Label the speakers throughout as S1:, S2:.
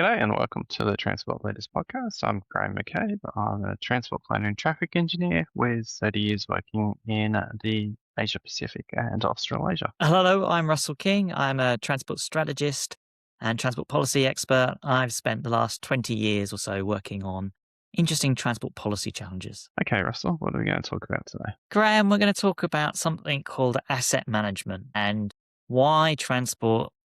S1: G'day and welcome to the Transport Leaders Podcast. I'm Graham McCabe. I'm a transport planner and traffic engineer with 30 years working in the Asia Pacific and Australasia.
S2: Hello, I'm Russell King. I'm a transport strategist and transport policy expert. I've spent the last 20 years or so working on interesting transport policy challenges.
S1: Okay, Russell, what are we going to talk about today?
S2: Graham, we're going to talk about something called asset management and why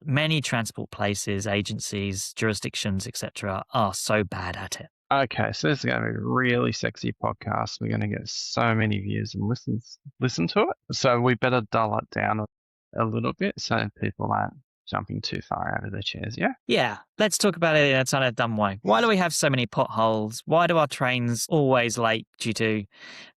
S2: many transport places, agencies, jurisdictions, etc., are so bad at it.
S1: Okay, so this is going to be a really sexy podcast. We're going to get so many views and listen to it. So we better dull it down a little bit so people aren't jumping too far out of their chairs, yeah?
S2: Yeah, let's talk about it in a kind of dumb way. Why do we have so many potholes? Why do our trains always late due to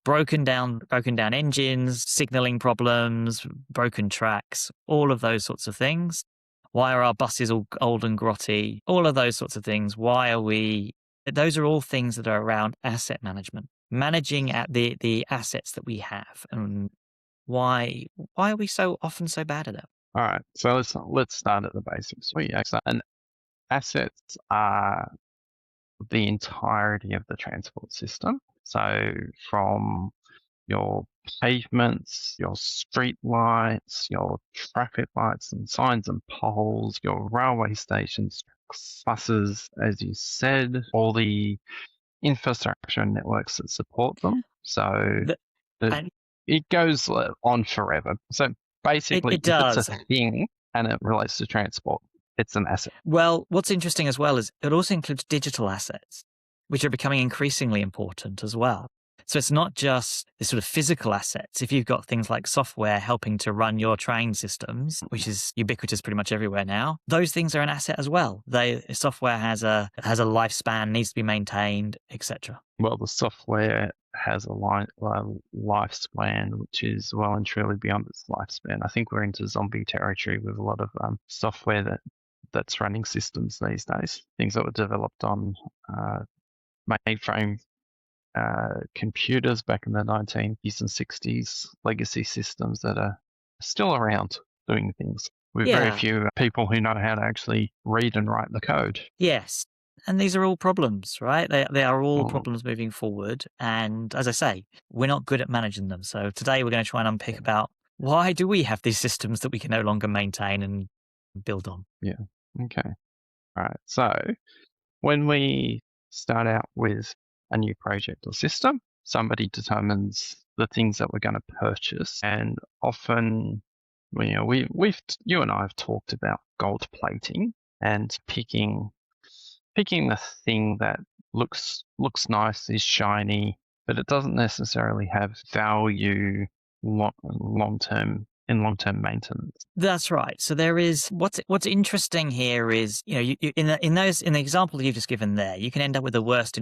S2: broken down engines, signaling problems, broken tracks, all of those sorts of things? Why are our buses all old and grotty? All of those sorts of things. Those are all things that are around asset management, managing at the assets that we have. And why are we so often so bad at it?
S1: All right, so let's start at the basics. And assets are the entirety of the transport system. So from your pavements, your street lights, your traffic lights and signs and poles, your railway stations, buses, as you said, all the infrastructure and networks that support them. So it goes on forever. So basically,
S2: it does.
S1: If it's a thing and it relates to transport, it's an asset.
S2: Well, what's interesting as well is it also includes digital assets, which are becoming increasingly important as well. So it's not just the sort of physical assets. If you've got things like software helping to run your train systems, which is ubiquitous pretty much everywhere now, those things are an asset as well. Software has a lifespan, needs to be maintained, etc.
S1: Well, the software has a lifespan which is well and truly beyond its lifespan. I think we're into zombie territory with a lot of software that's running systems these days. Things that were developed on mainframe computers back in the 1950s and 60s, legacy systems that are still around doing things with very few people who know how to actually read and write the code.
S2: Yes. And these are all problems, right? They are all problems moving forward. And as I say, we're not good at managing them. So today we're going to try and unpick about why do we have these systems that we can no longer maintain and build on?
S1: Yeah. Okay. All right. So when we start out with a new project or system, somebody determines the things that we're going to purchase, and often, you and I have talked about gold plating and picking the thing that looks nice, is shiny, but it doesn't necessarily have value long-term maintenance.
S2: That's right. So there is what's interesting here is, in the example that you've just given there, you can end up with the worst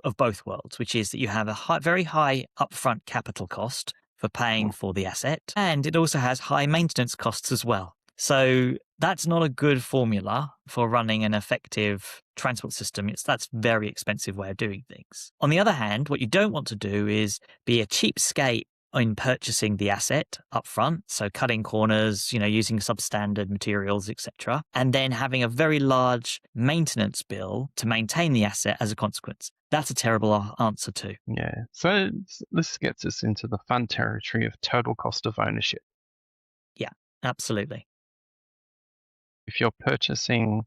S2: of both worlds, which is that you have a very high upfront capital cost for paying for the asset, and it also has high maintenance costs as well. So that's not a good formula for running an effective transport system. That's a very expensive way of doing things. On the other hand, what you don't want to do is be a cheapskate in purchasing the asset up front, so cutting corners, using substandard materials, etc., and then having a very large maintenance bill to maintain the asset as a consequence. That's a terrible answer too.
S1: Yeah. So this gets us into the fun territory of total cost of ownership.
S2: Yeah, absolutely.
S1: If you're purchasing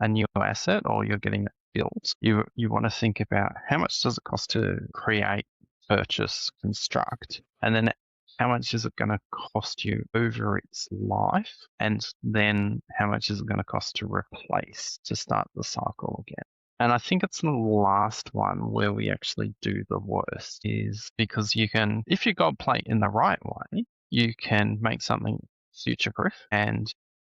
S1: a new asset or you're getting it built, you want to think about how much does it cost to create, purchase, construct, and then how much is it going to cost you over its life, and then how much is it going to cost to replace, to start the cycle again. And I think it's the last one where we actually do the worst, is because if you gold plate in the right way, you can make something future-proof, and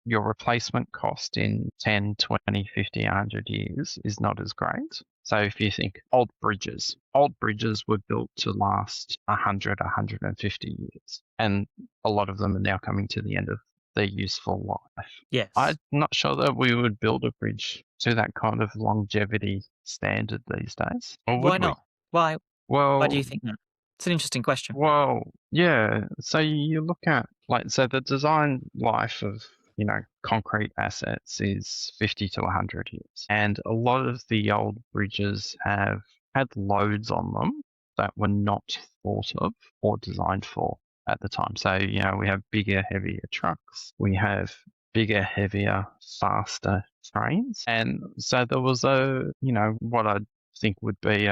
S1: your replacement cost in 10, 20, 50, 100 years is not as great. So if you think old bridges were built to last 100, 150 years, and a lot of them are now coming to the end of their useful life.
S2: Yes.
S1: I'm not sure that we would build a bridge to that kind of longevity standard these days. Or
S2: Why not? Why?
S1: Well,
S2: why do you think that? It's an interesting question.
S1: Well, yeah. So you look at the design life of concrete assets is 50 to 100 years. And a lot of the old bridges have had loads on them that were not thought of or designed for at the time. So, we have bigger, heavier trucks. We have bigger, heavier, faster trains. And so there was what I think would be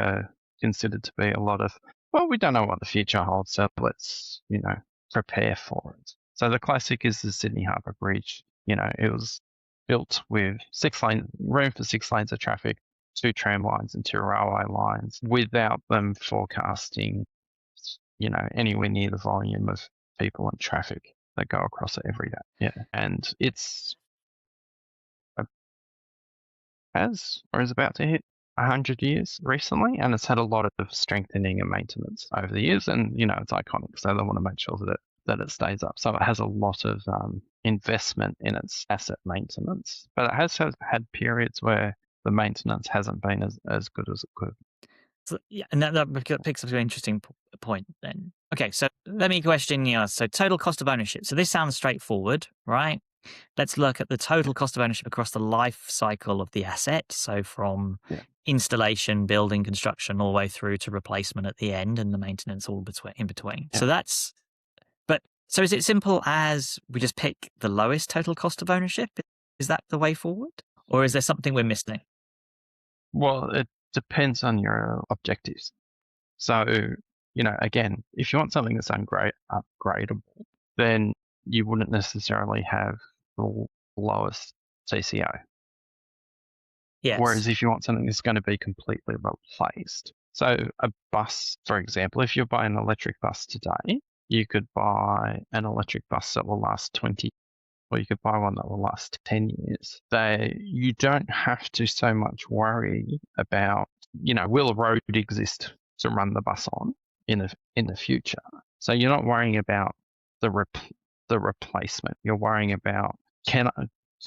S1: considered to be a lot of, well, we don't know what the future holds, so let's, prepare for it. So the classic is the Sydney Harbour Bridge. It was built with room for 6 lanes of traffic, 2 tram lines and 2 railway lines, without them forecasting, anywhere near the volume of people and traffic that go across it every day. Yeah, and it's is about to hit 100 years recently, and it's had a lot of strengthening and maintenance over the years, and it's iconic, so they want to make sure that it stays up. So it has a lot of investment in its asset maintenance, but it has had periods where the maintenance hasn't been as good as it could.
S2: So, yeah, and that picks up an interesting point then. Okay, so let me question you. So total cost of ownership. So this sounds straightforward, right? Let's look at the total cost of ownership across the life cycle of the asset. So from installation, building, construction, all the way through to replacement at the end, and the maintenance all in between. Yeah. So is it simple as we just pick the lowest total cost of ownership? Is that the way forward? Or is there something we're missing?
S1: Well, it depends on your objectives. So, again, if you want something that's upgradable, then you wouldn't necessarily have the lowest TCO.
S2: Yes.
S1: Whereas if you want something that's going to be completely replaced, so a bus, for example, if you buy an electric bus today, you could buy an electric bus that will last 20, or you could buy one that will last 10 years. You don't have to so much worry about, will a road exist to run the bus on in the future? So you're not worrying about the replacement. You're worrying about, can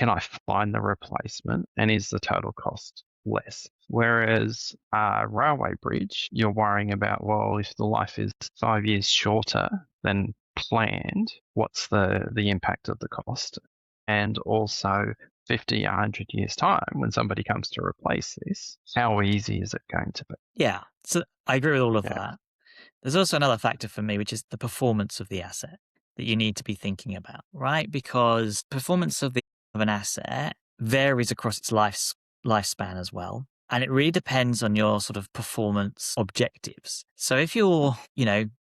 S1: I find the replacement, and is the total cost less? Whereas a railway bridge, you're worrying about, well, if the life is 5 years shorter than planned, what's the impact of the cost? And also 50, 100 years time, when somebody comes to replace this, how easy is it going to be?
S2: Yeah, so I agree with all of that. There's also another factor for me, which is the performance of the asset that you need to be thinking about, right? Because performance of an asset varies across its lifespan as well. And it really depends on your sort of performance objectives. So if you're,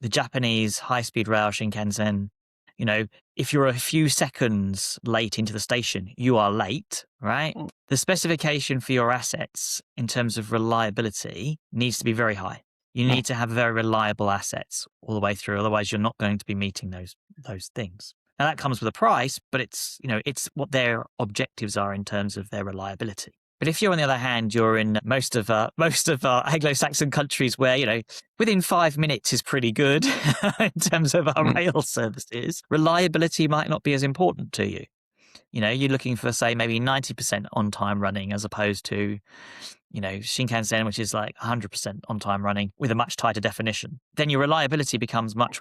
S2: the Japanese high-speed rail Shinkansen, if you're a few seconds late into the station, you are late, right? The specification for your assets in terms of reliability needs to be very high. You need to have very reliable assets all the way through. Otherwise, you're not going to be meeting those things. Now that comes with a price, but it's what their objectives are in terms of their reliability. But if you're, on the other hand, you're in most of Anglo-Saxon countries where, within 5 minutes is pretty good in terms of our rail services, reliability might not be as important to you. You're looking for, say, maybe 90% on-time running as opposed to, Shinkansen, which is like 100% on-time running with a much tighter definition. Then your reliability becomes much,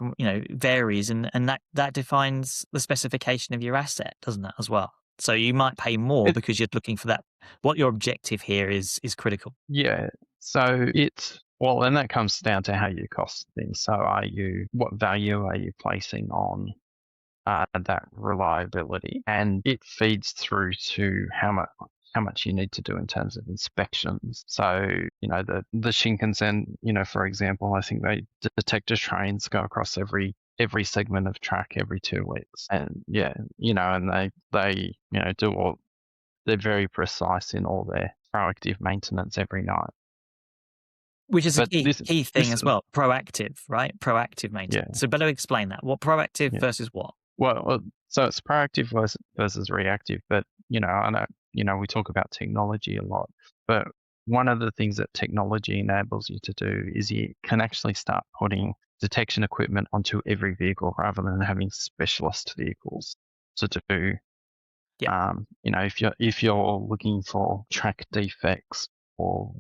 S2: varies, and that defines the specification of your asset, doesn't it, as well? So you might pay more because you're looking for that. What your objective here is critical.
S1: Yeah. So and that comes down to how you cost things. So what value are you placing on that reliability? And it feeds through to how much you need to do in terms of inspections. So, the Shinkansen, for example, I think they detector trains go across every segment of track every 2 weeks. And and they they're very precise in all their proactive maintenance every night.
S2: Which is a key thing as well. Proactive, right? Proactive maintenance. Yeah. So better explain that. What proactive versus what?
S1: Well, so it's proactive versus reactive, but I know, we talk about technology a lot, but one of the things that technology enables you to do is you can actually start putting detection equipment onto every vehicle rather than having specialist vehicles to do.
S2: Yeah.
S1: If you're looking for track defects or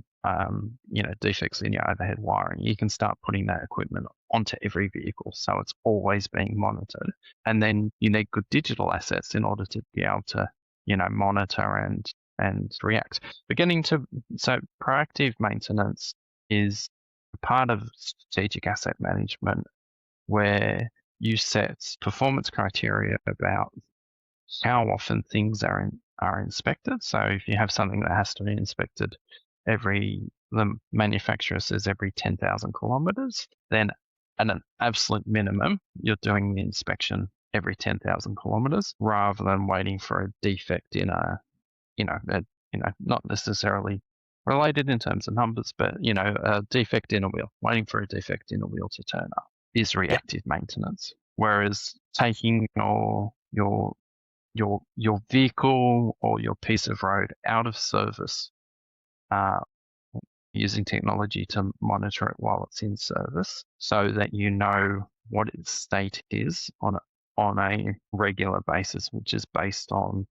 S1: defects in your overhead wiring, you can start putting that equipment onto every vehicle, so it's always being monitored. And then you need good digital assets in order to be able to, monitor and react. But so proactive maintenance is part of strategic asset management, where you set performance criteria about how often things are inspected. So if you have something that has to be inspected the manufacturer says every 10,000 kilometers, then at an absolute minimum, you're doing the inspection every 10,000 kilometers rather than waiting for a defect in not necessarily related in terms of numbers, but, a defect in a wheel. Waiting for a defect in a wheel to turn up is reactive maintenance. Whereas taking your vehicle or your piece of road out of service, using technology to monitor it while it's in service, so that you know what its state is on a regular basis, which is based on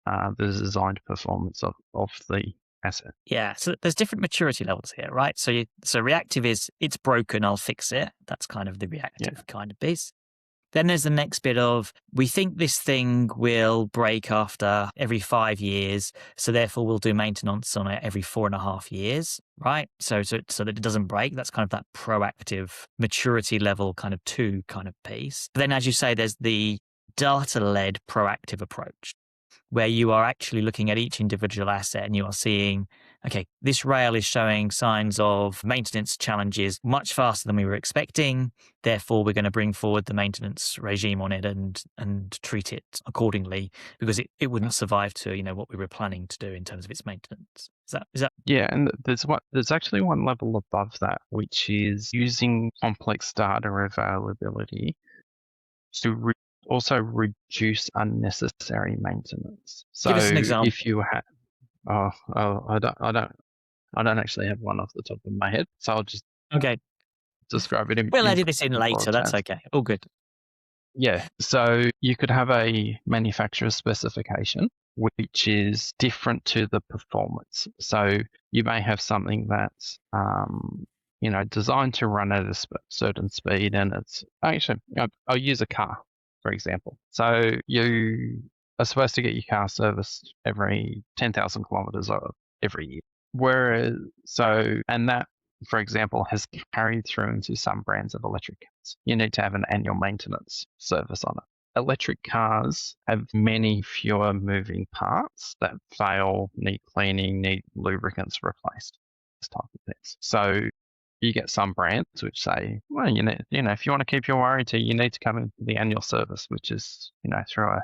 S1: the designed performance of the asset.
S2: Yeah, so there's different maturity levels here, right? So reactive is it's broken, I'll fix it. That's kind of the reactive kind of piece. Then there's the next bit of, we think this thing will break after every 5 years, so therefore we'll do maintenance on it every 4.5 years, right? So that it doesn't break. That's kind of that proactive maturity level kind of 2 kind of piece. But then, as you say, there's the data-led proactive approach, where you are actually looking at each individual asset and you are seeing, okay, this rail is showing signs of maintenance challenges much faster than we were expecting. Therefore, we're going to bring forward the maintenance regime on it and treat it accordingly, because it wouldn't survive to, what we were planning to do in terms of its maintenance. Is that?
S1: Yeah, and there's actually one level above that, which is using complex data availability to also reduce unnecessary maintenance. So
S2: Give us an example.
S1: if you have, I don't actually have one off the top of my head, so I'll just describe it in.
S2: We'll edit this in later. That's okay. All good.
S1: Yeah, so you could have a manufacturer specification which is different to the performance. So you may have something that's designed to run at a certain speed, and it's actually, I'll use a car for example. So you are supposed to get your car serviced every 10,000 kilometers every year. And that, for example, has carried through into some brands of electric cars. You need to have an annual maintenance service on it. Electric cars have many fewer moving parts that fail, need cleaning, need lubricants replaced, this type of things. So you get some brands which say, well, if you want to keep your warranty, you need to come in for the annual service, which is, through a,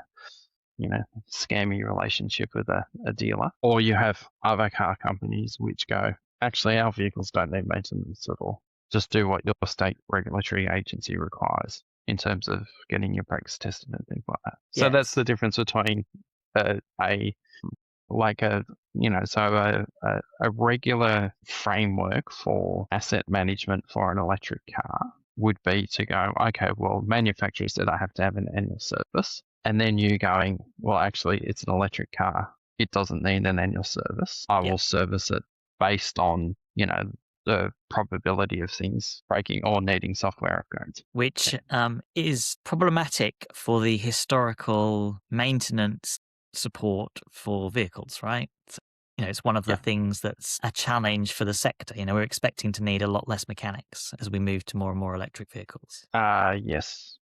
S1: scammy relationship with a dealer. Or you have other car companies which go, actually, our vehicles don't need maintenance at all. Just do what your state regulatory agency requires in terms of getting your brakes tested and things like that. So that's the difference between a regular framework for asset management for an electric car would be to go, okay, well, manufacturer said I have to have an annual service. And then you going, well, actually, it's an electric car. It doesn't need an annual service. I will service it based on, the probability of things breaking or needing software upgrades.
S2: Which is problematic for the historical maintenance support for vehicles, right? It's one of the things that's a challenge for the sector. We're expecting to need a lot less mechanics as we move to more and more electric vehicles.
S1: Yes.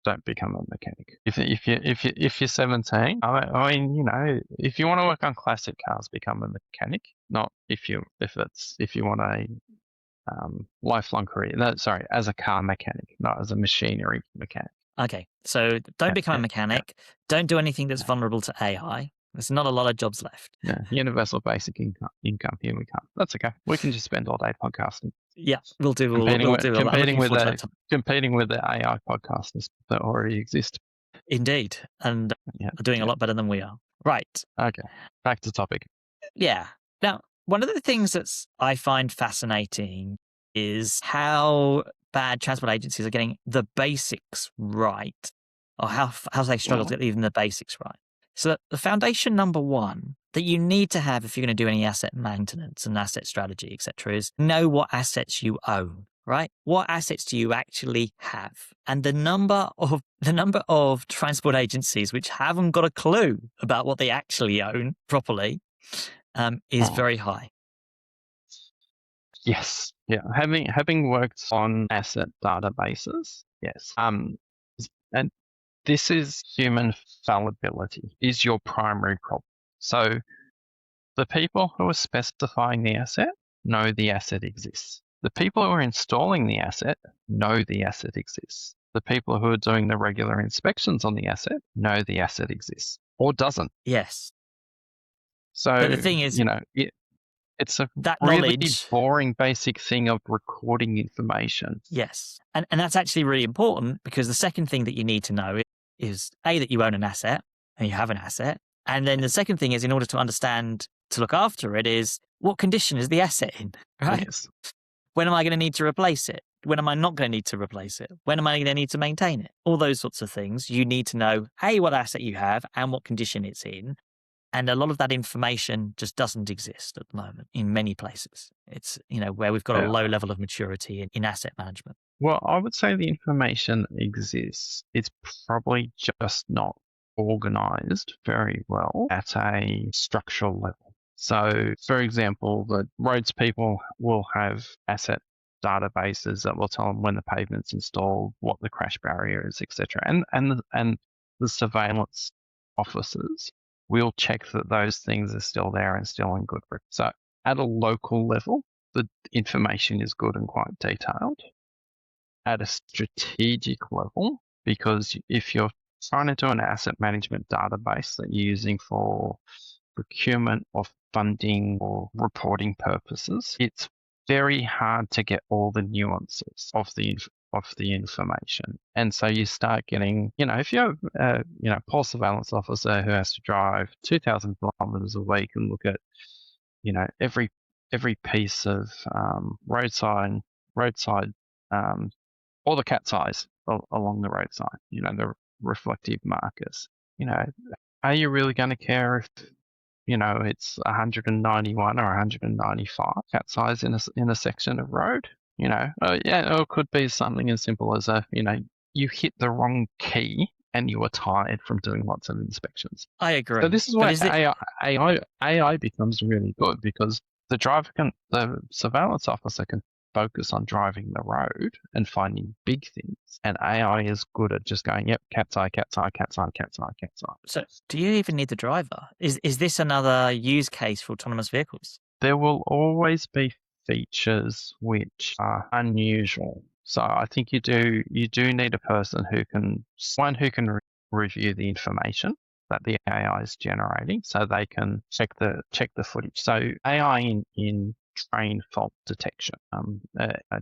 S1: Don't become a mechanic. If you're 17, I mean, if you want to work on classic cars, become a mechanic. Not if you want a lifelong career. No, sorry, as a car mechanic, not as a machinery mechanic.
S2: Okay, so don't become a mechanic. Don't do anything that's vulnerable to AI. There's not a lot of jobs left.
S1: Yeah, universal basic income. Here we come. That's okay. We can just spend all day podcasting.
S2: Yeah, we'll do.
S1: Competing with the AI podcasters that already exist.
S2: Indeed, and are doing a lot better than we are. Right.
S1: Okay. Back to topic.
S2: Yeah. Now, one of the things that's I find fascinating is how bad transport agencies are getting the basics right, or how they struggle to get even the basics right. So the foundation number one that you need to have if you're going to do any asset maintenance and asset strategy, etc., is know what assets you own, right? What assets do you actually have? And the number of transport agencies which haven't got a clue about what they actually own properly is
S1: Oh,
S2: very high.
S1: yes. Yeah. Having worked on asset databases, yes. And this is human fallibility is your primary problem. So the people who are specifying the asset know the asset exists. The people who are installing the asset know the asset exists. The people who are doing the regular inspections on the asset know the asset exists or doesn't.
S2: Yes. But
S1: So,
S2: the thing is,
S1: it's a
S2: that
S1: really
S2: knowledge,
S1: boring basic thing of recording information.
S2: yes. And that's actually really important, because the second thing that you need to know is A, that you own an asset and you have an asset. And then the second thing is, in order to understand, to look after it, is what condition is the asset in, right?
S1: Yes.
S2: When am I going to need to replace it? When am I not going to need to replace it? When am I going to need to maintain it? All those sorts of things. You need to know, A, what asset you have and what condition it's in. And a lot of that information just doesn't exist at the moment in many places. It's, where we've got a low level of maturity in asset management.
S1: Well, I would say the information exists. It's probably just not organized very well at a structural level. So, for example, the roads people will have asset databases that will tell them when the pavement's installed, what the crash barrier is, etc. And the surveillance officers will check that those things are still there and still in good grip. So, at a local level, the information is good and quite detailed. At a strategic level, because if you're trying to do an asset management database that you're using for procurement or funding or reporting purposes, it's very hard to get all the nuances of the information. And so you start getting, if you have a pole surveillance officer who has to drive 2,000 kilometers a week and look at, every piece of roadside or the cat's eyes along the roadside, the reflective markers. Are you really going to care if, it's 191 or 195 cat's eyes in a section of road? Yeah, or it could be something as simple as you hit the wrong key and you were tired from doing lots of inspections.
S2: I
S1: So
S2: agree.
S1: this is
S2: But
S1: where
S2: is it,
S1: AI becomes really good, because the surveillance officer can focus on driving the road and finding big things, and AI is good at just going, yep, cat's eye, cat's eye, cat's eye, cat's eye, cat's eye.
S2: so do you even need the driver? Is this another use case for autonomous vehicles?
S1: There will always be features which are unusual. So I think you do need a person who can review the information that the AI is generating, so they can check the footage. So AI in train fault detection.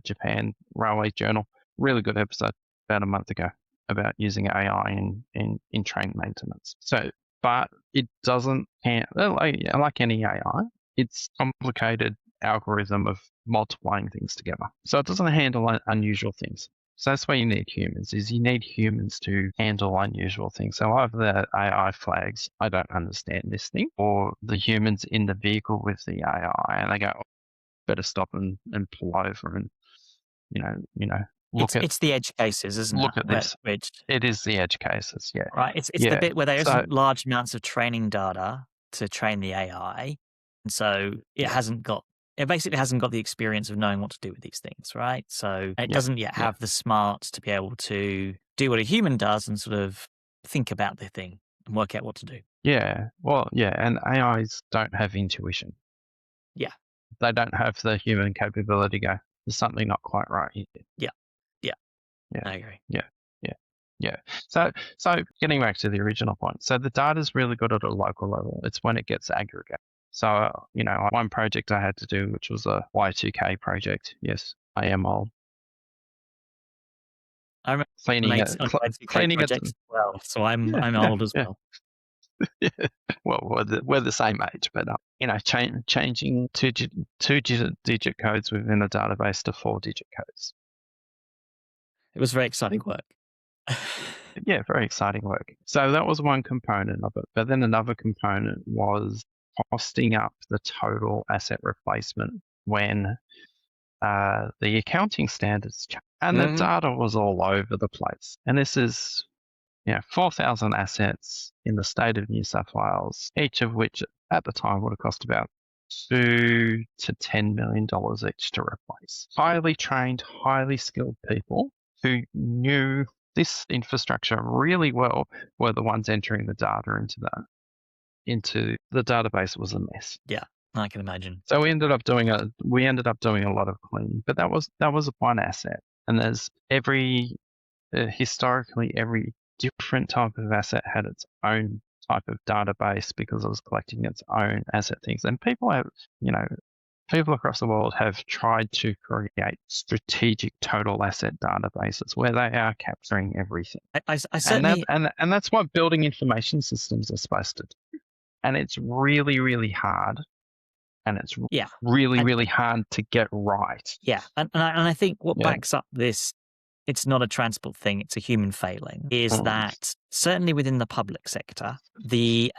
S1: Japan Railway Journal, really good episode about a month ago about using AI in train maintenance. So, but it doesn't like any AI. It's complicated algorithm of multiplying things together. So it doesn't handle unusual things. So that's why you need humans, is you need humans to handle unusual things. So either the AI flags, I don't understand this thing, or the humans in the vehicle with the AI, and they go, oh, better stop and pull over and,
S2: It's the edge cases, isn't it?
S1: look at this. It is the edge cases, yeah.
S2: Right. It's the
S1: Yeah.
S2: bit where there
S1: So,
S2: isn't large amounts of training data to train the AI. And so it basically hasn't got the experience of knowing what to do with these things, right? So it doesn't yet have the smarts to be able to do what a human does and sort of think about the thing and work out what to do.
S1: yeah. Well, yeah. And AIs don't have intuition.
S2: Yeah.
S1: They don't have the human capability to go, there's something not quite right here.
S2: Yeah. Yeah.
S1: Yeah.
S2: I agree.
S1: Yeah. Yeah. Yeah. So getting back to the original point. So the data is really good at a local level. It's when it gets aggregated. So, one project I had to do, which was a Y2K project. Yes, I am old.
S2: I remember
S1: Cleaning
S2: late
S1: it,
S2: on Y2K
S1: cleaning it.
S2: projects as well. So I'm
S1: Yeah, yeah,
S2: old as
S1: yeah.
S2: well.
S1: Yeah. Well, we're the same age, but changing two-digit codes within a database to 4-digit codes.
S2: It was very exciting work.
S1: Yeah, very exciting work. So that was one component of it. But then another component was costing up the total asset replacement when the accounting standards changed. And the data was all over the place. And this is 4,000 assets in the state of New South Wales, each of which at the time would have cost about $2 to $10 million each to replace. Highly trained, highly skilled people who knew this infrastructure really well were the ones entering the data into the database. Was a mess.
S2: Yeah, I can imagine.
S1: So we ended up doing a lot of cleaning, but that was one asset. And there's historically every different type of asset had its own type of database because it was collecting its own asset things. And people across the world have tried to create strategic total asset databases where they are capturing everything.
S2: I certainly,
S1: and that's what building information systems are supposed to do. And it's really, really hard. And it's really hard to get right.
S2: Yeah. And I think what backs up this, it's not a transport thing, it's a human failing, is that certainly within the public sector, the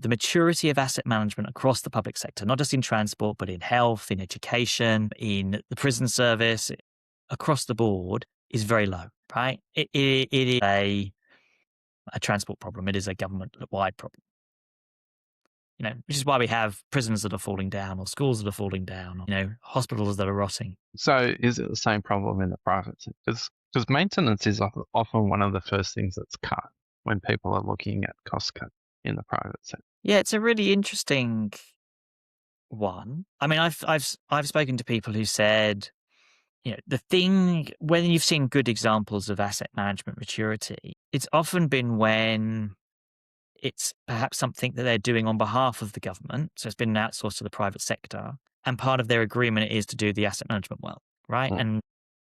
S2: maturity of asset management across the public sector, not just in transport, but in health, in education, in the prison service, across the board, is very low, right? It is a transport problem. It is a government-wide problem. Which is why we have prisons that are falling down, or schools that are falling down, or, hospitals that are rotting.
S1: So is it the same problem in the private sector? Because maintenance is often one of the first things that's cut when people are looking at cost cut in the private sector.
S2: Yeah, it's a really interesting one. I mean, I've spoken to people who said, the thing, when you've seen good examples of asset management maturity, it's often been when it's perhaps something that they're doing on behalf of the government. So it's been outsourced to the private sector. And part of their agreement is to do the asset management well, right? And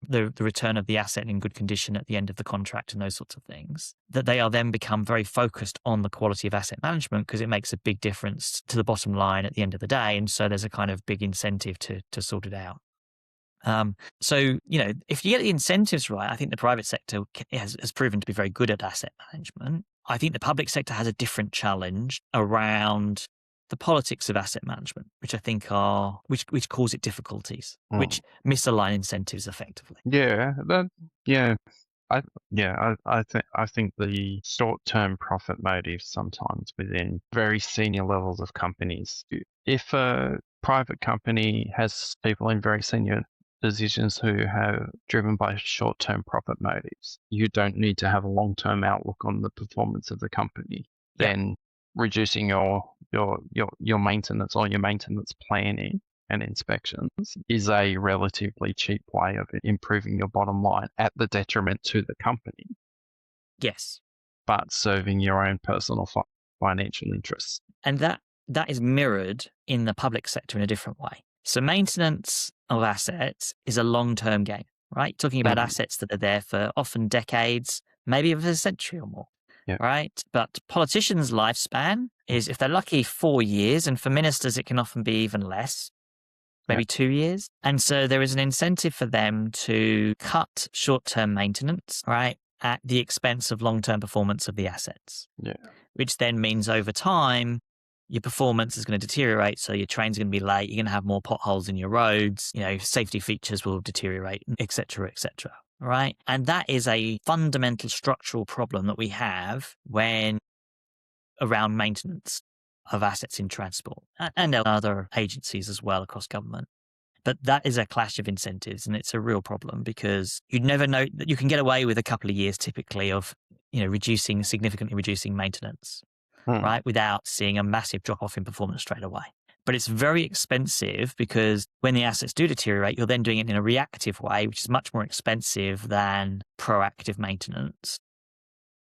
S2: the return of the asset in good condition at the end of the contract and those sorts of things. That they are then become very focused on the quality of asset management because it makes a big difference to the bottom line at the end of the day. And so there's a kind of big incentive to sort it out. So, if you get the incentives right, I think the private sector has proven to be very good at asset management. I think the public sector has a different challenge around the politics of asset management, which I think which cause it difficulties, which misalign incentives effectively.
S1: I think the short-term profit motive sometimes within very senior levels of companies. If a private company has people in very senior positions who have driven by short-term profit motives, you don't need to have a long-term outlook on the performance of the company. Then reducing your maintenance or your maintenance planning and inspections is a relatively cheap way of improving your bottom line at the detriment to the company.
S2: Yes.
S1: But serving your own personal financial interests.
S2: And that is mirrored in the public sector in a different way. So maintenance of assets is a long-term game, right? Talking about assets that are there for often decades, maybe of a century or more, right? But politicians' lifespan is, if they're lucky, 4 years. And for ministers, it can often be even less, maybe 2 years. And so there is an incentive for them to cut short-term maintenance, right, at the expense of long-term performance of the assets. Which then means over time, your performance is going to deteriorate. So your train's going to be late. You're going to have more potholes in your roads. Safety features will deteriorate, et cetera, right? And that is a fundamental structural problem that we have around maintenance of assets in transport and other agencies as well across government. But that is a clash of incentives, and it's a real problem because you'd never know that you can get away with a couple of years typically of, significantly reducing maintenance. Right, without seeing a massive drop-off in performance straight away. But it's very expensive because when the assets do deteriorate, you're then doing it in a reactive way, which is much more expensive than proactive maintenance.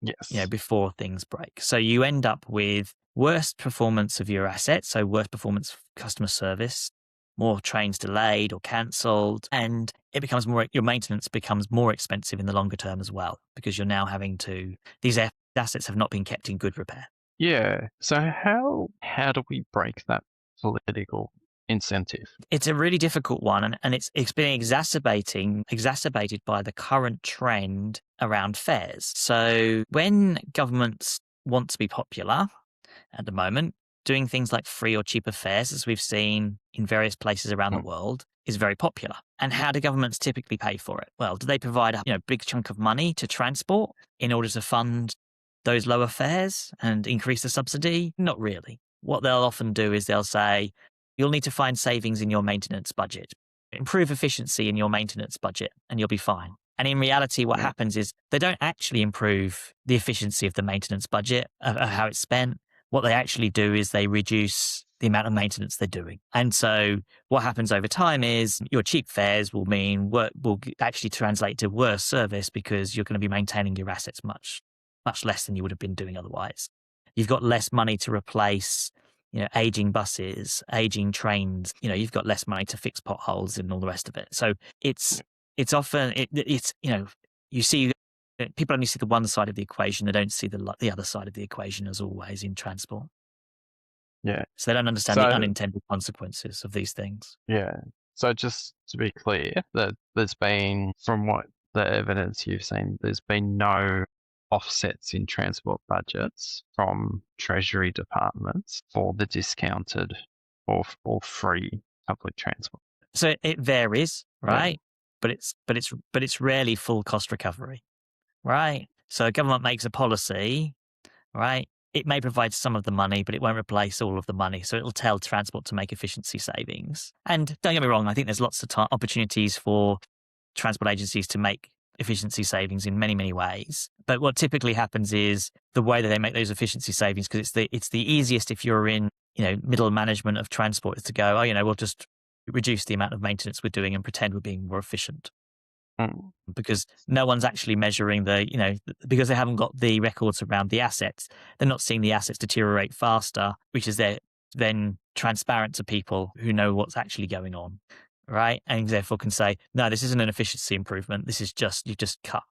S1: Yes.
S2: Before things break. So you end up with worse performance of your assets, so worse performance of customer service, more trains delayed or cancelled, and your maintenance becomes more expensive in the longer term as well because you're now having these assets have not been kept in good repair.
S1: Yeah. So how do we break that political incentive?
S2: It's a really difficult one, and it's been exacerbated by the current trend around fares. So when governments want to be popular at the moment, doing things like free or cheaper fares, as we've seen in various places around the world, is very popular. And how do governments typically pay for it? Well, do they provide a big chunk of money to transport in order to fund those lower fares and increase the subsidy? Not really. What they'll often do is they'll say, you'll need to find savings in your maintenance budget, improve efficiency in your maintenance budget, and you'll be fine. And in reality, what happens is they don't actually improve the efficiency of the maintenance budget, of how it's spent. What they actually do is they reduce the amount of maintenance they're doing. And so what happens over time is your cheap fares will mean will actually translate to worse service because you're going to be maintaining your assets much less than you would have been doing otherwise. You've got less money to replace aging buses, aging trains. You've got less money to fix potholes and all the rest of it. So it's often you see people only see the one side of the equation. They don't see the other side of the equation, as always in transport.
S1: Yeah.
S2: So they don't understand the unintended consequences of these things.
S1: Yeah. So just to be clear, that there's been, from what the evidence you've seen, there's been no offsets in transport budgets from Treasury departments for the discounted or free public transport.
S2: So it varies, right? Yeah. But it's rarely full cost recovery, right? So government makes a policy, right? It may provide some of the money, but it won't replace all of the money. So it'll tell transport to make efficiency savings. And don't get me wrong, I think there's lots of opportunities for transport agencies to make efficiency savings in many, many ways. But what typically happens is the way that they make those efficiency savings, because it's the easiest if you're in middle management of transport, is to go, we'll just reduce the amount of maintenance we're doing and pretend we're being more efficient. Because no one's actually measuring because they haven't got the records around the assets. They're not seeing the assets deteriorate faster, which is then transparent to people who know what's actually going on, right? And therefore can say, no, this isn't an efficiency improvement. This is you've just cut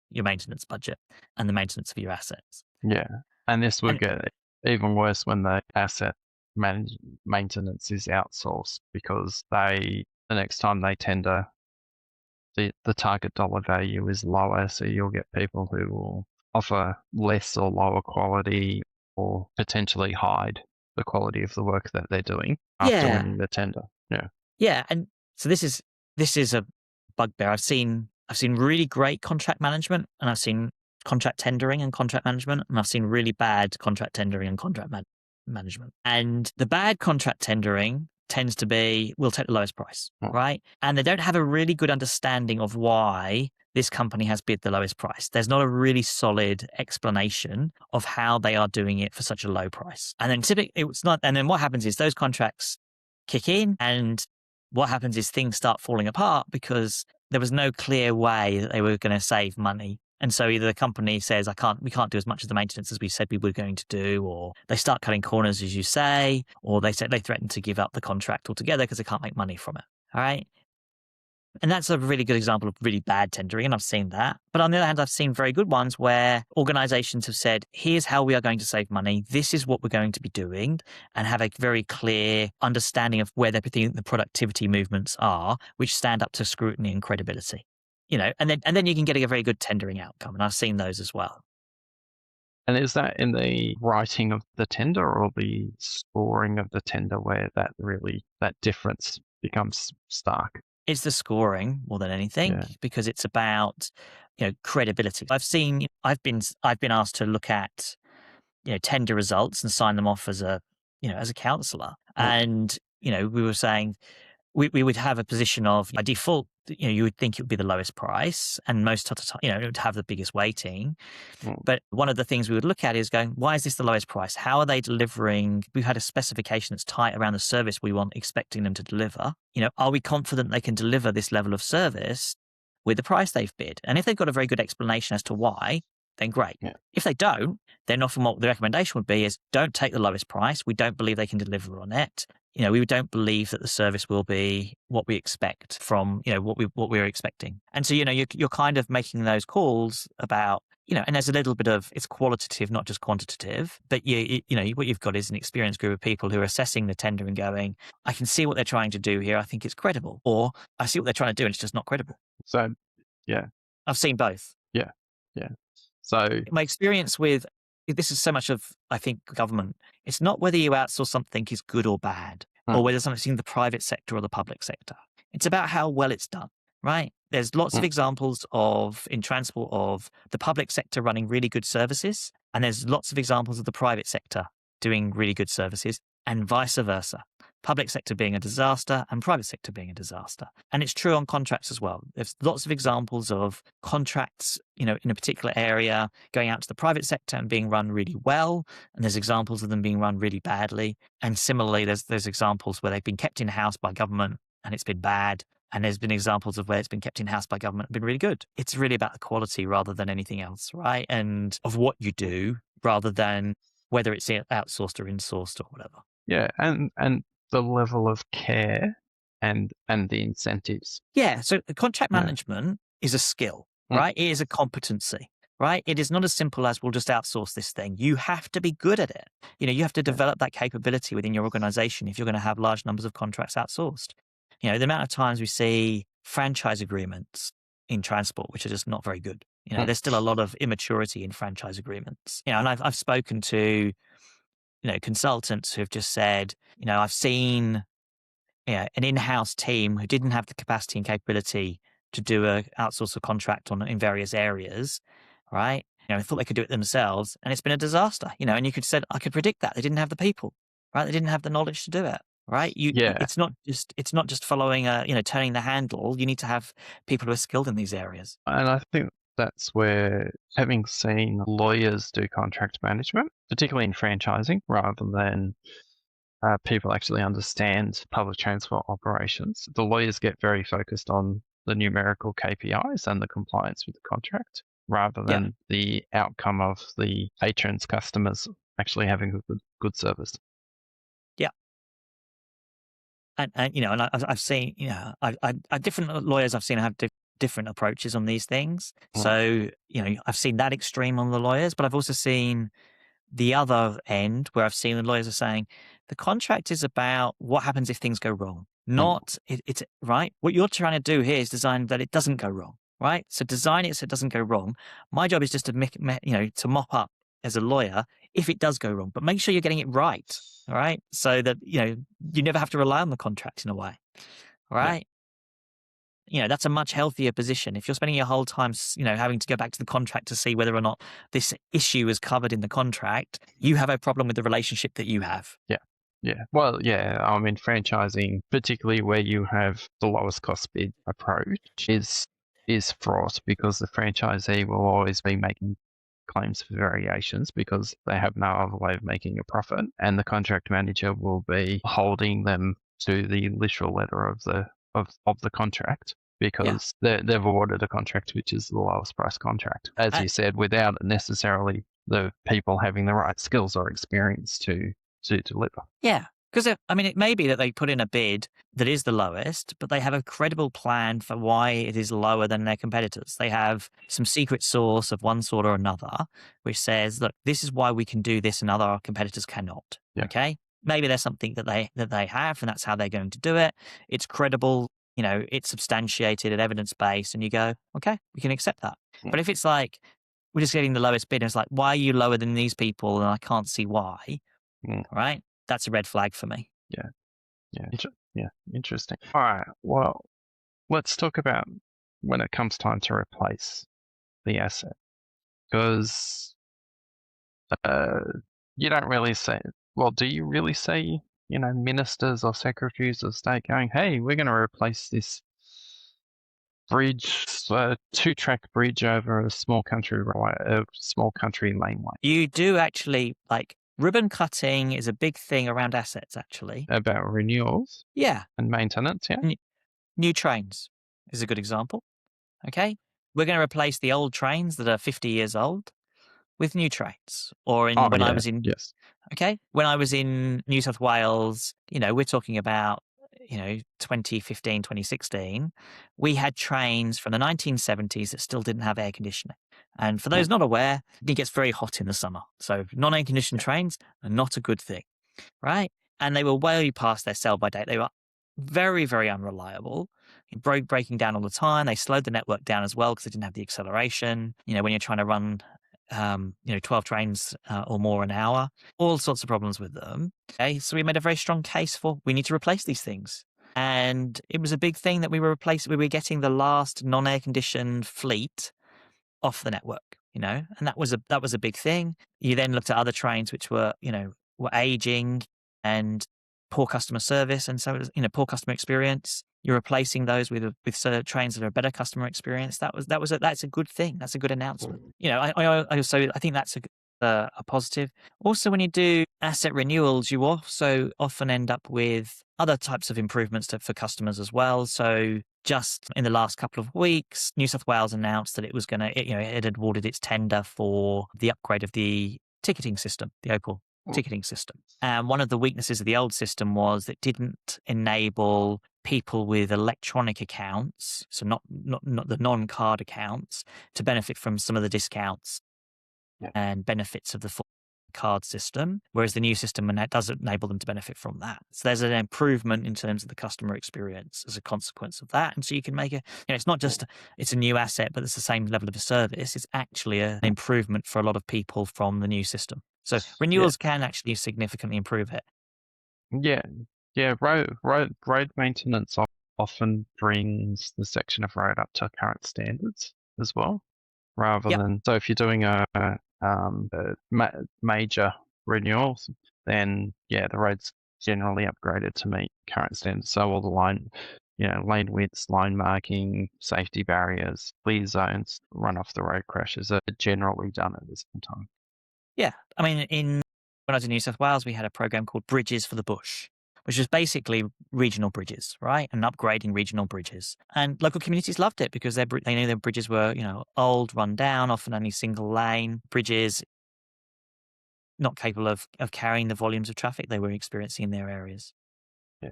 S2: your maintenance budget and the maintenance of your assets.
S1: Yeah. And this will get even worse when the asset maintenance is outsourced, because the next time they tender, the target dollar value is lower, so you'll get people who will offer less or lower quality, or potentially hide the quality of the work that they're doing after winning the tender.
S2: Yeah, and so this is a bugbear. I've seen really great contract management, and I've seen contract tendering and contract management, and I've seen really bad contract tendering and contract management. And the bad contract tendering tends to be, we'll take the lowest price, right? And they don't have a really good understanding of why this company has bid the lowest price. There's not a really solid explanation of how they are doing it for such a low price. And then typically it's not. And then what happens is those contracts kick in, and what happens is things start falling apart because there was no clear way that they were going to save money. And so either the company says, we can't do as much of the maintenance as we said we were going to do, or they start cutting corners, as you say, or they threaten to give up the contract altogether because they can't make money from it. All right. And that's a really good example of really bad tendering, and I've seen that. But on the other hand, I've seen very good ones where organizations have said, here's how we are going to save money. This is what we're going to be doing, and have a very clear understanding of where the productivity movements are, which stand up to scrutiny and credibility. And then you can get a very good tendering outcome. And I've seen those as well.
S1: And is that in the writing of the tender or the scoring of the tender where that difference becomes stark?
S2: It's the scoring more than anything, because it's about credibility. I've been asked to look at tender results and sign them off as a counselor, and we were saying we would have a position of, by default, you would think it would be the lowest price, and most of the time, it would have the biggest weighting. But one of the things we would look at is going, why is this the lowest price? How are they delivering? We've had a specification that's tight around the service we want, expecting them to deliver. Are we confident they can deliver this level of service with the price they've bid? And if they've got a very good explanation as to why, then great. Yeah. If they don't, then often what the recommendation would be is, don't take the lowest price. We don't believe they can deliver on it. We don't believe that the service will be what we expect from, what we're expecting. And so, you're kind of making those calls about, and there's a little bit of, it's qualitative, not just quantitative, but what you've got is an experienced group of people who are assessing the tender and going, I can see what they're trying to do here. I think it's credible. Or I see what they're trying to do and it's just not credible.
S1: So, yeah.
S2: I've seen both.
S1: Yeah. Yeah. So
S2: my experience with this is so much of, I think, government. It's not whether you outsource something is good or bad,
S1: Mm,
S2: or whether something's in the private sector or the public sector. It's about how well it's done, right? There's lots of
S1: mm.
S2: examples in transport of the public sector running really good services, and there's lots of examples of the private sector doing really good services, and vice versa. Public sector being a disaster and private sector being a disaster. And it's true on contracts as well. There's lots of examples of contracts, in a particular area going out to the private sector and being run really well. And there's examples of them being run really badly. And similarly, there's examples where they've been kept in-house by government and it's been bad. And there's been examples of where it's been kept in-house by government and been really good. It's really about the quality rather than anything else, right? And of what you do rather than whether it's outsourced or insourced or whatever.
S1: Yeah, and the level of care and the incentives.
S2: Yeah. So contract
S1: Yeah.
S2: management is a skill,
S1: Mm,
S2: right? It is a competency, right? It is not as simple as we'll just outsource this thing. You have to be good at it. You have to
S1: yeah.
S2: develop that capability within your organization if you're going to have large numbers of contracts outsourced. The amount of times we see franchise agreements in transport, which are just not very good.
S1: Mm,
S2: There's still a lot of immaturity in franchise agreements. And I've spoken to, consultants who have just said, I've seen an in-house team who didn't have the capacity and capability to do a outsource a contract in various areas, right? Thought they could do it themselves, and it's been a disaster. And you could said I could predict that they didn't have the people, right? They didn't have the knowledge to do it, right?
S1: yeah,
S2: It's not just following turning the handle. You need to have people who are skilled in these areas.
S1: and I think that's where having seen lawyers do contract management, particularly in franchising, rather than people actually understand public transport operations. The lawyers get very focused on the numerical KPIs and the compliance with the contract rather
S2: Yeah,
S1: than the outcome of the patrons, customers actually having a good service.
S2: yeah. And I've seen, different lawyers I've seen have different approaches on these things.
S1: Mm,
S2: So, I've seen that extreme on the lawyers, but I've also seen the other end where I've seen the lawyers are saying the contract is about what happens if things go wrong,
S1: mm,
S2: not it's right. What you're trying to do here is design that it doesn't go wrong, right? So design it so it doesn't go wrong. My job is just to to mop up as a lawyer if it does go wrong, but make sure you're getting it right, all right? So that you never have to rely on the contract in a way, all
S1: yeah,
S2: right? That's a much healthier position. If you're spending your whole time, having to go back to the contract to see whether or not this issue is covered in the contract, you have a problem with the relationship that you have.
S1: yeah. Yeah. Well, yeah, I mean, franchising, particularly where you have the lowest cost bid approach, is fraught because the franchisee will always be making claims for variations because they have no other way of making a profit, and the contract manager will be holding them to the literal letter of the contract
S2: Yeah.
S1: because they've awarded a contract which is the lowest price contract, as
S2: Uh,
S1: you said, without necessarily the people having the right skills or experience to deliver.
S2: yeah. Because, it may be that they put in a bid that is the lowest, but they have a credible plan for why it is lower than their competitors. They have some secret source of one sort or another, which says, look, this is why we can do this and other competitors cannot.
S1: Yeah.
S2: Okay. Maybe there's something that they have, and that's how they're going to do it. It's credible, it's substantiated and evidence based, and you go, okay, we can accept that.
S1: Mm.
S2: But if it's like, we're just getting the lowest bid, and it's like, why are you lower than these people? And I can't see why.
S1: Mm.
S2: Right? That's a red flag for me.
S1: Yeah. Yeah. Yeah. Interesting. All right. Well, let's talk about when it comes time to replace the asset, because you don't really say. Well, do you really see, ministers or secretaries of state going, "Hey, we're going to replace this bridge, two-track bridge over a small country laneway."
S2: You do actually ribbon cutting is a big thing around assets, actually.
S1: About renewals
S2: Yeah.
S1: and maintenance, yeah.
S2: New trains is a good example. Okay. We're going to replace the old trains that are 50 years old with new trains. Or
S1: Oh,
S2: when I
S1: yeah,
S2: was in
S1: yes,
S2: Okay. When I was in New South Wales, we're talking about, 2015, 2016, we had trains from the 1970s that still didn't have air conditioning. And for
S1: mm,
S2: those not aware, it gets very hot in the summer. So non-air conditioned
S1: yeah,
S2: trains are not a good thing, right? And they were way past their sell-by date. They were very, very unreliable, breaking down all the time. They slowed the network down as well because they didn't have the acceleration. When you're trying to run 12 trains or more an hour, all sorts of problems with them. Okay, so we made a very strong case for we need to replace these things. And it was a big thing that we were getting the last non-air conditioned fleet off the network, and that was a big thing. You then looked at other trains which were aging and poor customer service, and so it was, poor customer experience. You're replacing those with trains that are a better customer experience. That's a good thing. That's a good announcement. I think that's a positive. Also, when you do asset renewals, you also often end up with other types of improvements for customers as well. So just in the last couple of weeks, New South Wales announced that it was going to, it had awarded its tender for the upgrade of the ticketing system, the Opal ticketing system. And one of the weaknesses of the old system was it didn't enable people with electronic accounts, so not the non-card accounts, to benefit from some of the discounts and benefits of the full card system, whereas the new system does enable them to benefit from that. So there's an improvement in terms of the customer experience as a consequence of that. And so you can make it's not just it's a new asset, but it's the same level of a service. It's actually an improvement for a lot of people from the new system. So renewals can actually significantly improve it.
S1: Yeah. Road maintenance often brings the section of road up to current standards as well, rather than, so if you're doing a major renewals, then the road's generally upgraded to meet current standards. So all the lane widths, line marking, safety barriers, clear zones, run off the road crashes are generally done at the same time.
S2: Yeah. I mean, when I was in New South Wales, we had a program called Bridges for the Bush, which was basically regional bridges, right? And upgrading regional bridges. And local communities loved it because they knew their bridges were, old, run down, often only single lane bridges, not capable of carrying the volumes of traffic they were experiencing in their areas.
S1: Yeah.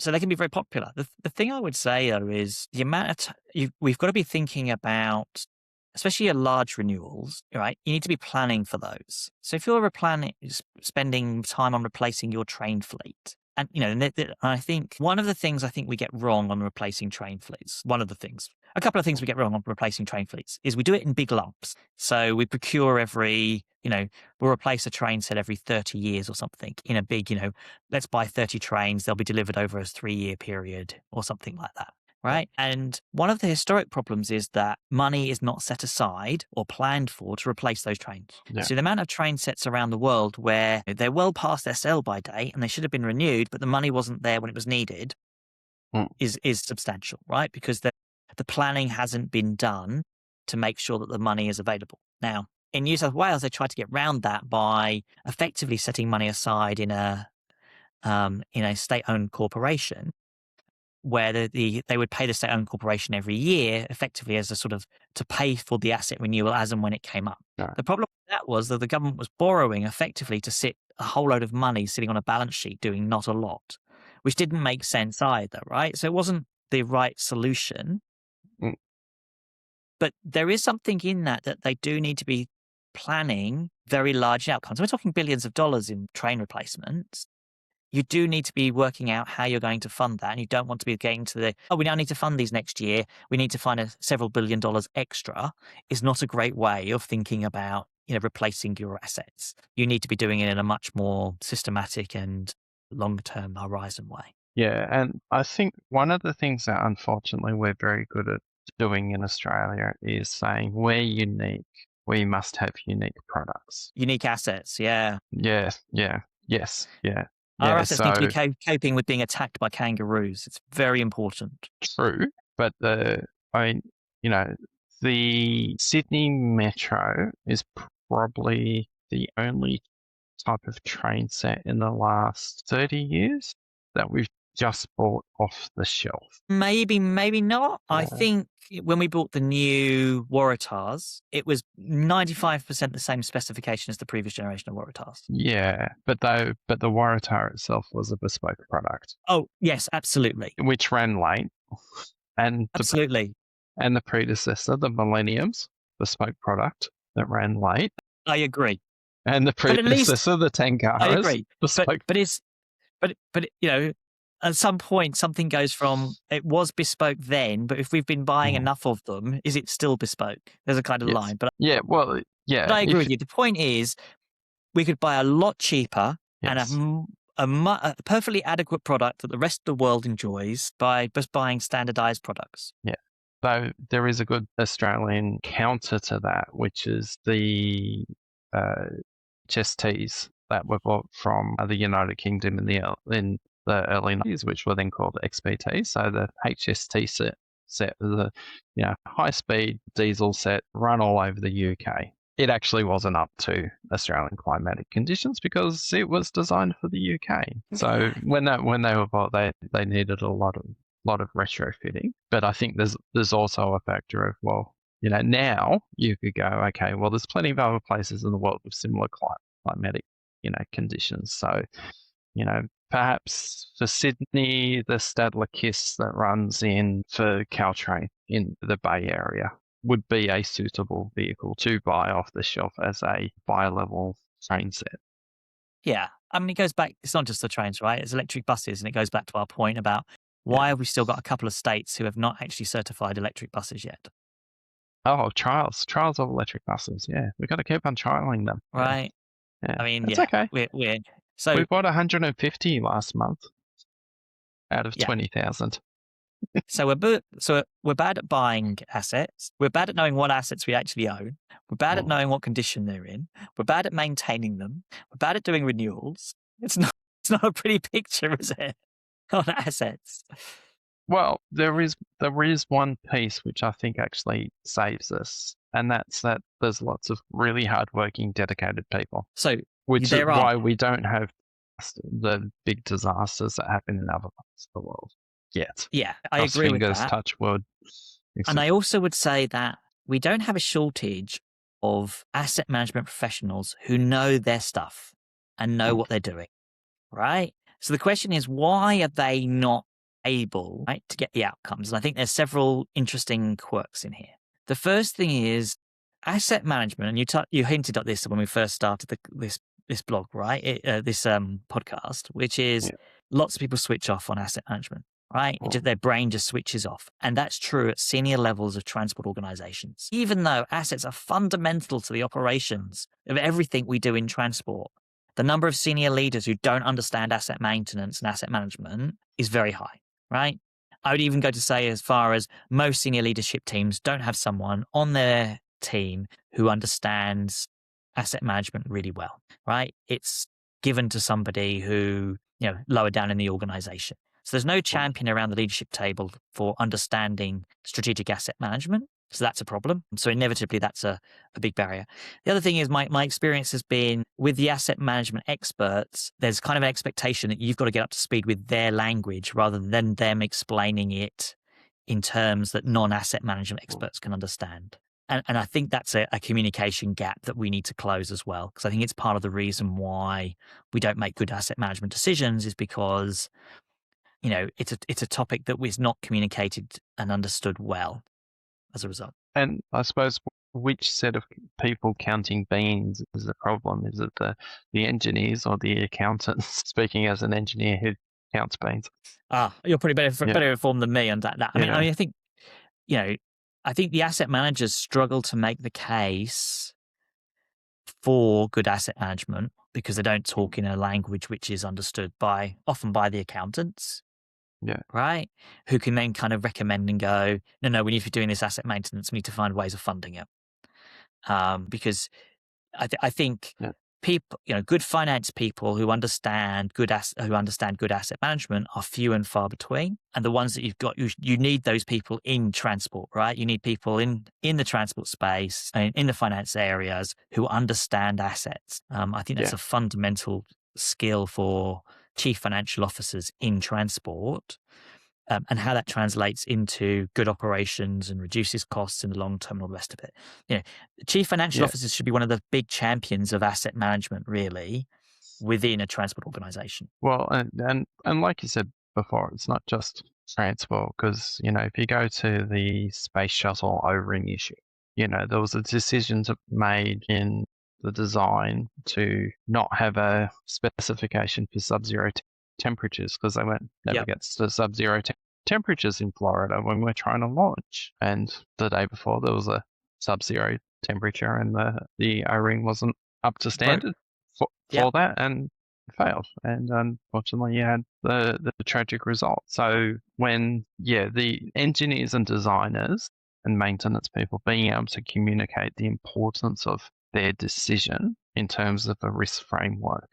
S2: So they can be very popular. The thing I would say, though, is the amount of we've got to be thinking about, especially your large renewals, right? You need to be planning for those. So if you're spending time on replacing your train fleet, and I think one of the things I think we get wrong on replacing train fleets, a couple of things we get wrong on replacing train fleets is we do it in big lumps. So we procure we'll replace a train set every 30 years or something in a big, let's buy 30 trains. They'll be delivered over a 3-year period or something like that. Right. And one of the historic problems is that money is not set aside or planned for to replace those trains.
S1: Yeah.
S2: So the amount of train sets around the world where they're well past their sell-by date and they should have been renewed, but the money wasn't there when it was needed is substantial, right? Because the planning hasn't been done to make sure that the money is available. Now, in New South Wales, they tried to get round that by effectively setting money aside in a state-owned corporation, where they would pay the state-owned corporation every year, effectively as a sort of to pay for the asset renewal as and when it came up.
S1: Right.
S2: The problem with that was that the government was borrowing effectively to sit a whole load of money sitting on a balance sheet doing not a lot, which didn't make sense either, right? So it wasn't the right solution. But there is something in that they do need to be planning very large outcomes. We're talking billions of dollars in train replacements. You do need to be working out how you're going to fund that. And you don't want to be getting to we now need to fund these next year. We need to find several $1 billion extra is not a great way of thinking about, replacing your assets. You need to be doing it in a much more systematic and long-term horizon way.
S1: Yeah. And I think one of the things that unfortunately we're very good at doing in Australia is saying we're unique. We must have unique products.
S2: Unique assets. Yeah.
S1: Yes.
S2: Our assets need to be coping with being attacked by kangaroos. It's very important.
S1: True, but the Sydney Metro is probably the only type of train set in the last 30 years that we've just bought off the shelf.
S2: Maybe not.
S1: Yeah.
S2: I think when we bought the new Waratahs, it was 95% the same specification as the previous generation of Waratahs.
S1: Yeah, but the Waratah itself was a bespoke product.
S2: Oh, yes, absolutely.
S1: Which ran late. And
S2: absolutely.
S1: And the predecessor, the Millennium's bespoke product that ran late.
S2: I agree.
S1: And the predecessor, the Tangaras.
S2: I agree.
S1: Bespoke.
S2: But at some point, something goes from it was bespoke then, but if we've been buying enough of them, is it still bespoke? There's a kind of line. But
S1: Yeah,
S2: But I agree with you. The point is, we could buy a lot cheaper and
S1: yes.
S2: a perfectly adequate product that the rest of the world enjoys by just buying standardized products.
S1: Yeah. Though there is a good Australian counter to that, which is the HSTs that were bought from the United Kingdom in the early 90s, which were then called XPT. So the HST set was a high speed diesel set run all over the UK. It actually wasn't up to Australian climatic conditions because it was designed for the UK. So when they were bought, they needed a lot of retrofitting. But I think there's also a factor of, well, now you could go, okay, well, there's plenty of other places in the world with similar climatic, conditions. So, perhaps for Sydney, the Stadler Kiss that runs in for Caltrain in the Bay Area would be a suitable vehicle to buy off the shelf as a bi-level train set.
S2: Yeah. I mean, it goes back, it's not just the trains, right? It's electric buses. And it goes back to our point about why have we still got a couple of states who have not actually certified electric buses yet?
S1: Oh, trials of electric buses. Yeah, we've got to keep on trialing them.
S2: Right.
S1: Yeah,
S2: I mean,
S1: it's okay.
S2: We're so
S1: We bought 150 last month out of
S2: yeah.
S1: 20,000.
S2: So we're bad at buying assets. We're bad at knowing what assets we actually own. We're bad at knowing what condition they're in. We're bad at maintaining them. We're bad at doing renewals. It's not a pretty picture, is it, on assets?
S1: Well, there is one piece which I think actually saves us, and that's that there's lots of really hardworking, dedicated people.
S2: So
S1: which is why we don't have the big disasters that happen in other parts of the world yet.
S2: Yeah, I agree with that.
S1: Touch wood.
S2: And I also would say that we don't have a shortage of asset management professionals who know their stuff and know what they're doing, right? So the question is, why are they not able, right, to get the outcomes? And I think there's several interesting quirks in here. The first thing is asset management, and you hinted at this when we first started this blog, right? This podcast, which is lots of people switch off on asset management, right? Their brain just switches off. And that's true at senior levels of transport organizations. Even though assets are fundamental to the operations of everything we do in transport, the number of senior leaders who don't understand asset maintenance and asset management is very high, right? I would even go to say as far as most senior leadership teams don't have someone on their team who understands asset management really well, right? It's given to somebody who, lower down in the organization. So there's no champion around the leadership table for understanding strategic asset management. So that's a problem. So inevitably, that's a big barrier. The other thing is my experience has been with the asset management experts, there's kind of an expectation that you've got to get up to speed with their language rather than them explaining it in terms that non-asset management experts can understand. And I think that's a communication gap that we need to close as well, because I think it's part of the reason why we don't make good asset management decisions is because, it's a topic that was not communicated and understood well as a result.
S1: And I suppose which set of people counting beans is the problem? Is it the engineers or the accountants? Speaking as an engineer who counts beans.
S2: You're probably better informed than me on that. I mean, I think, I think the asset managers struggle to make the case for good asset management because they don't talk in a language which is understood often by the accountants.
S1: Yeah.
S2: Right. Who can then kind of recommend and go, no, we need to be doing this asset maintenance. We need to find ways of funding it. Because I think people, good finance people who understand good asset management are few and far between. And the ones that you've got, you need those people in transport, right? You need people in the transport space and in the finance areas who understand assets. I think that's a fundamental skill for chief financial officers in transport, and how that translates into good operations and reduces costs in the long term and all the rest of it. Chief financial officers should be one of the big champions of asset management, really, within a transport organization.
S1: Well, and like you said before, it's not just transport because, if you go to the space shuttle O-ring issue, there was a decision made in the design to not have a specification for sub-zero temperatures because they never gets to sub-zero temperatures in Florida when we're trying to launch. And the day before there was a sub-zero temperature and the O-ring wasn't up to
S2: Broke.
S1: standard for,
S2: Yep.
S1: for that and failed. And unfortunately, you had the tragic result. So when, the engineers and designers and maintenance people being able to communicate the importance of their decision in terms of a risk framework,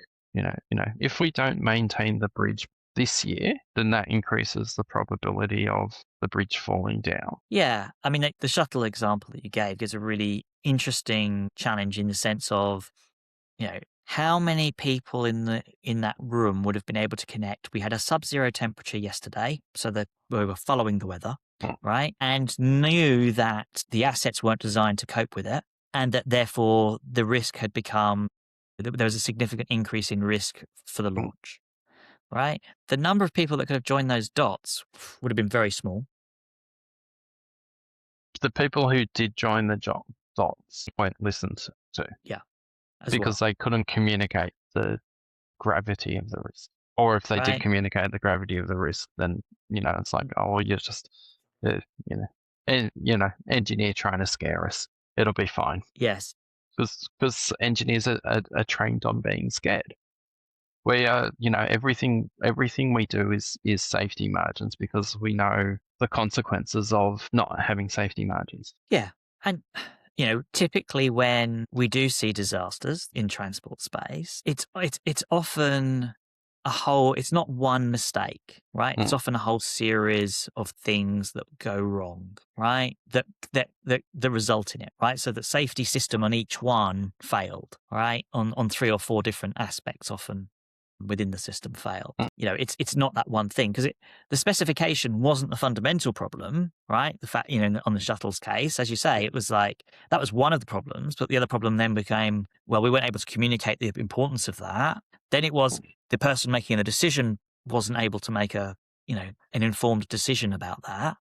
S1: if we don't maintain the bridge this year, then that increases the probability of the bridge falling down.
S2: Yeah. I mean, the shuttle example that you gave gives a really interesting challenge in the sense of, how many people in that room would have been able to connect? We had a sub-zero temperature yesterday, so that we were following the weather,
S1: Mm.
S2: right? And knew that the assets weren't designed to cope with it, and that therefore the risk had become there was a significant increase in risk for the launch, right? The number of people that could have joined those dots would have been very small.
S1: The people who did join the dots weren't listened to
S2: Yeah, as
S1: because
S2: well,
S1: they couldn't communicate the gravity of the risk. Or if they did
S2: right?
S1: communicate the gravity of the risk, then it's like, oh, well, you're just engineer trying to scare us. It'll be fine
S2: Yes.
S1: because engineers are trained on being scared. We are, everything we do is safety margins because we know the consequences of not having safety margins.
S2: Yeah. And, typically when we do see disasters in transport space, it's often it's not one mistake, right? It's often a whole series of things that go wrong, right? That result in it, right? So the safety system on each one failed, right? On 3 or 4 different aspects often within the system failed. It's not that one thing because the specification wasn't the fundamental problem, right? The fact, on the shuttle's case, as you say, it was like that was one of the problems, but the other problem then became, well, we weren't able to communicate the importance of that. Then it was the person making the decision wasn't able to make an informed decision about that.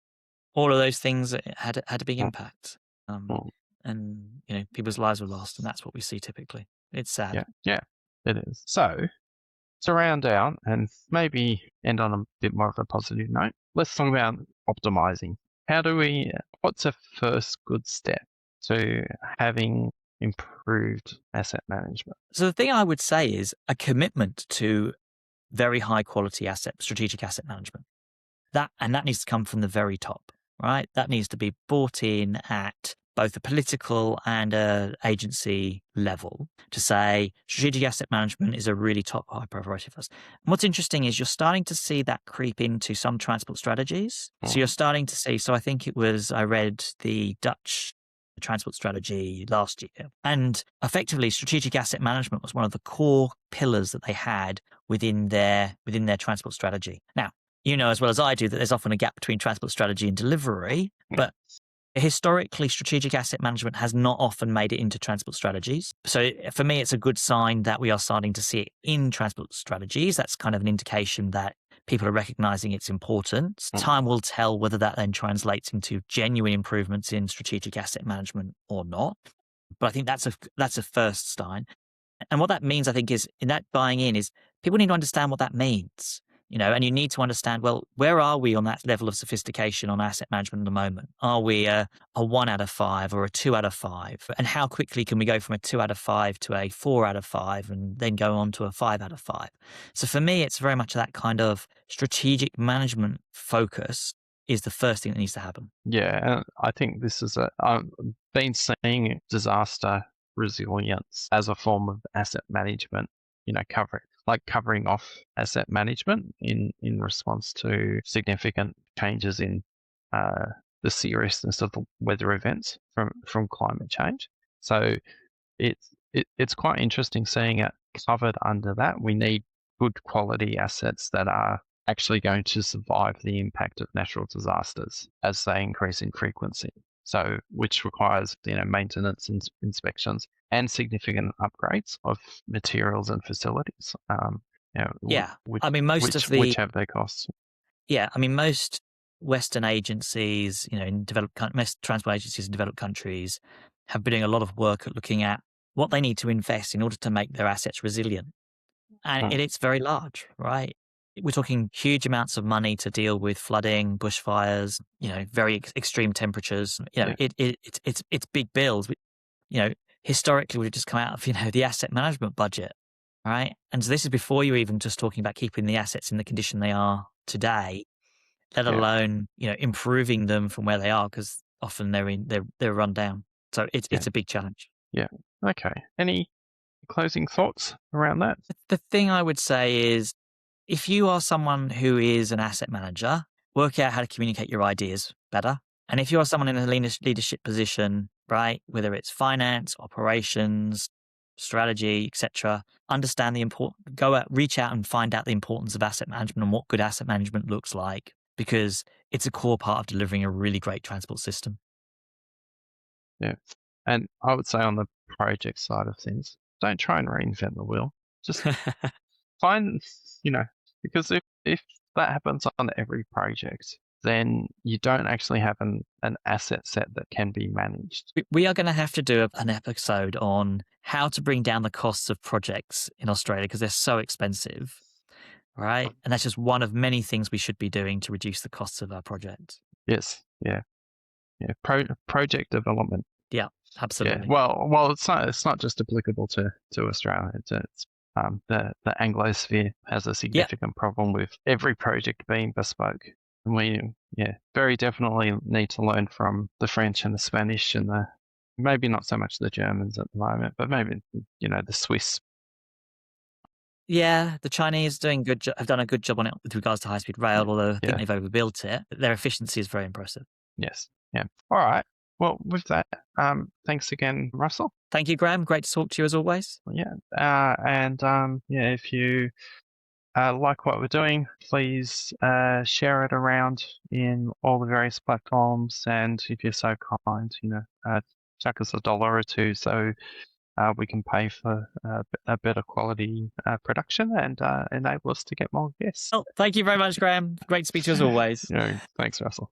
S2: All of those things had a big impact, and people's lives were lost, and that's what we see typically. It's sad.
S1: Yeah, it is. So to round out and maybe end on a bit more of a positive note, let's talk about optimizing. What's a first good step to having improved asset management?
S2: So the thing I would say is a commitment to very high quality strategic asset management. That needs to come from the very top, right? That needs to be bought in at both a political and a agency level to say strategic asset management is a really top high priority for us. And what's interesting is you're starting to see that creep into some transport strategies. So you're starting to see, I think I read the Dutch transport strategy last year, and effectively strategic asset management was one of the core pillars that they had within their transport strategy. Now, as well as I do that there's often a gap between transport strategy and delivery, but historically, strategic asset management has not often made it into transport strategies. So for me, it's a good sign that we are starting to see it in transport strategies. That's kind of an indication that people are recognizing its importance. Time will tell whether that then translates into genuine improvements in strategic asset management or not. But I think that's a first sign. And what that means, I think, is in that buying in is people need to understand what that means. And you need to understand, well, where are we on that level of sophistication on asset management at the moment? Are we a 1 out of 5 or a 2 out of 5? And how quickly can we go from a 2 out of 5 to a 4 out of 5 and then go on to a 5 out of 5? So for me, it's very much that kind of strategic management focus is the first thing that needs to happen.
S1: Yeah, I think this is I've been seeing disaster resilience as a form of asset management, covering off asset management in response to significant changes in the seriousness of the weather events from climate change. So it's quite interesting seeing it covered under that. We need good quality assets that are actually going to survive the impact of natural disasters as they increase in frequency. So, which requires maintenance and inspections and significant upgrades of materials and facilities.
S2: Yeah,
S1: which,
S2: I mean,
S1: which have their costs.
S2: Yeah, I mean, most Western agencies, in most transport agencies in developed countries have been doing a lot of work at looking at what they need to invest in order to make their assets resilient. And it's very large, right? We're talking huge amounts of money to deal with flooding, bushfires, very extreme temperatures. It's big bills. historically would have just come out of, the asset management budget, right? And so this is before you're even just talking about keeping the assets in the condition they are today, let
S1: Yeah.
S2: alone, improving them from where they are, because often they're run down. So it's a big challenge.
S1: Yeah. Okay. Any closing thoughts around that?
S2: The thing I would say is, if you are someone who is an asset manager, work out how to communicate your ideas better. And if you are someone in a leadership position, right, whether it's finance, operations, strategy, etc., understand the go out, reach out and find out the importance of asset management and what good asset management looks like, because it's a core part of delivering a really great transport system.
S1: Yeah. And I would say on the project side of things, don't try and reinvent the wheel. Just find, because if that happens on every project, then you don't actually have an asset set that can be managed.
S2: We are going to have to do an episode on how to bring down the costs of projects in Australia, because they're so expensive, right? And that's just one of many things we should be doing to reduce the costs of our projects.
S1: Yes. Yeah. Yeah. Project development.
S2: Yeah, absolutely.
S1: Yeah. Well, it's not just applicable to Australia. It's the Anglosphere has a significant problem with every project being bespoke. And we, very definitely need to learn from the French and the Spanish and maybe not so much the Germans at the moment, but maybe, the Swiss.
S2: Yeah, the Chinese have done a good job on it with regards to high-speed rail, although I think they've overbuilt it. Their efficiency is very impressive.
S1: Yes. Yeah. All right. Well, with that, thanks again, Russell.
S2: Thank you, Graham. Great to talk to you as always.
S1: Yeah. If you like what we're doing, please share it around in all the various platforms. And if you're so kind, chuck us $1 or $2 so we can pay for a better quality production and enable us to get more guests.
S2: Well, thank you very much, Graham. Great to speak to you as always.
S1: Thanks, Russell.